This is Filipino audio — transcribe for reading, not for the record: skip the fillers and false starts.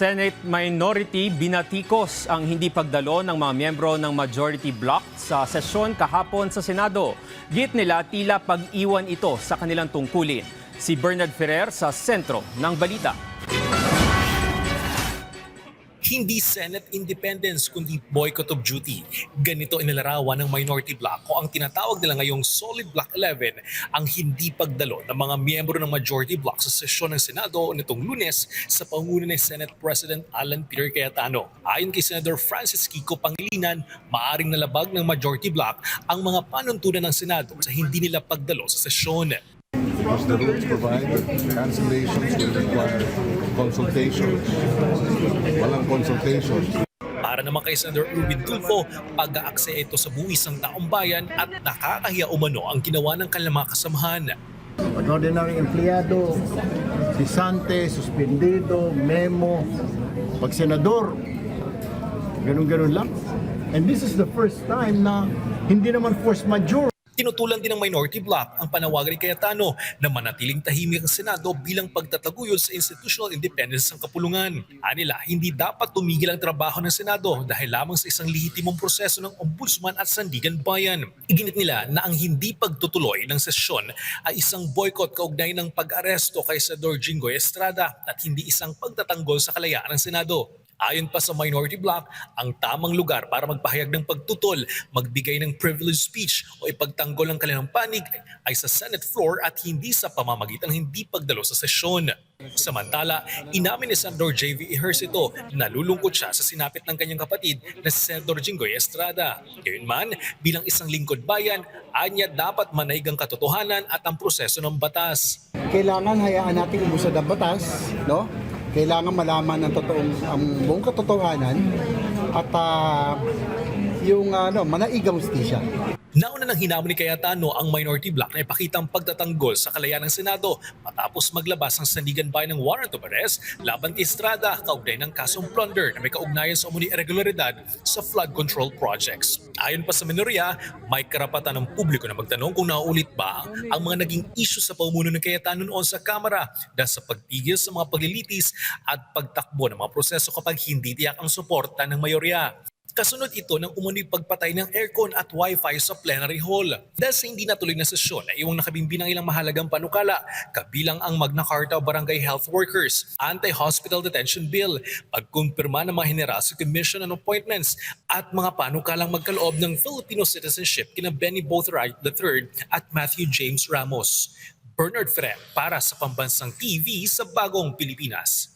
Senate Minority binatikos ang hindi pagdalo ng mga miyembro ng Majority Bloc sa sesyon kahapon sa Senado. Git nila tila pag-iwan ito sa kanilang tungkulin. Si Bernard Ferrer sa sentro ng balita. Hindi Senate independence kundi boycott of duty. Ganito inilarawan ng Minority Bloc o ang tinatawag nila ngayong Solid Bloc 11 ang hindi pagdalo ng mga miyembro ng Majority Bloc sa sesyon ng Senado nitong Lunes sa pangunguna ni Senate President Alan Peter Cayetano. Ayon kay Senator Francis Kiko Pangilinan, maaring nalabag ng Majority Bloc ang mga panuntunan ng Senado sa hindi nila pagdalo sa sesyon. Because the rules provide that cancellations will require consultations. Walang consultations. Para naman kay Senator Ruben Tulfo, pag-aakse ito sa buwis ng taong bayan at nakakahiya umano ang ginawa ng kanilang mga kasamahan. An ordinary empleyado, disante, suspendido, memo, pag senador, ganun-ganun lang. And this is the first time na hindi naman force majeure. Tinutulan din ng Minority Bloc ang panawagan ni Cayetano na manatiling tahimik ang Senado bilang pagtataguyod sa institutional independence ng kapulungan. Anila, hindi dapat tumigil ang trabaho ng Senado dahil lamang sa isang lehitimong proseso ng Ombudsman at Sandigan Bayan. Iginit nila na ang hindi pagtutuloy ng sesyon ay isang boycott kaugnay ng pag-aresto kay Senador Jinggoy Estrada at hindi isang pagtatanggol sa kalayaan ng Senado. Ayon pa sa Minority Bloc, ang tamang lugar para magpahayag ng pagtutol, magbigay ng privileged speech o ipagtanggol ang kanilang panig ay sa Senate floor at hindi sa pamamagitan ng hindi pagdalo sa sesyon. Samantala, inamin ni Senator J.V. Ejercito na nalulungkot siya sa sinapit ng kanyang kapatid na si Senator Jinggoy Estrada. Gayunman, bilang isang lingkod bayan, anya dapat manaig ang katotohanan at ang proseso ng batas. Kailangan hayaan natin umusad ang batas, no? Kailangan malaman ang buong katotohanan at yung manaig ang hustisya. Nauna nang hinamon ni Cayetano ang Minority Bloc na ipakita ang pagtatanggol sa kalayaan ng Senado matapos maglabas ang Sandigan Bayan ng warrant of arrest laban kay Estrada kaugnay ng kasong plunder na may kaugnayan sa umano'y irregularidad sa flood control projects. Ayon pa sa minorya, may karapatan ng publiko na magtanong kung nauulit ba ang mga naging issue sa pamumuno ng Cayetano noon sa Kamara dahil sa pagpigil sa mga paglilitis at pagtakbo ng mga proseso kapag hindi tiyak ang suporta ng mayorya. Kasunod ito ng umano'y pagpatay ng aircon at wifi sa plenary hall. Dahil sa hindi natuloy na sesyon ay iwang nakabimbing ng ilang mahalagang panukala, kabilang ang Magna Carta o Barangay Health Workers, Anti-Hospital Detention Bill, pagkumpirma ng mga general sa Commission on Appointments, at mga panukalang magkaloob ng Filipino citizenship kina Benny Bothright III at Matthew James Ramos. Bernard Ferrer para sa Pambansang TV sa Bagong Pilipinas.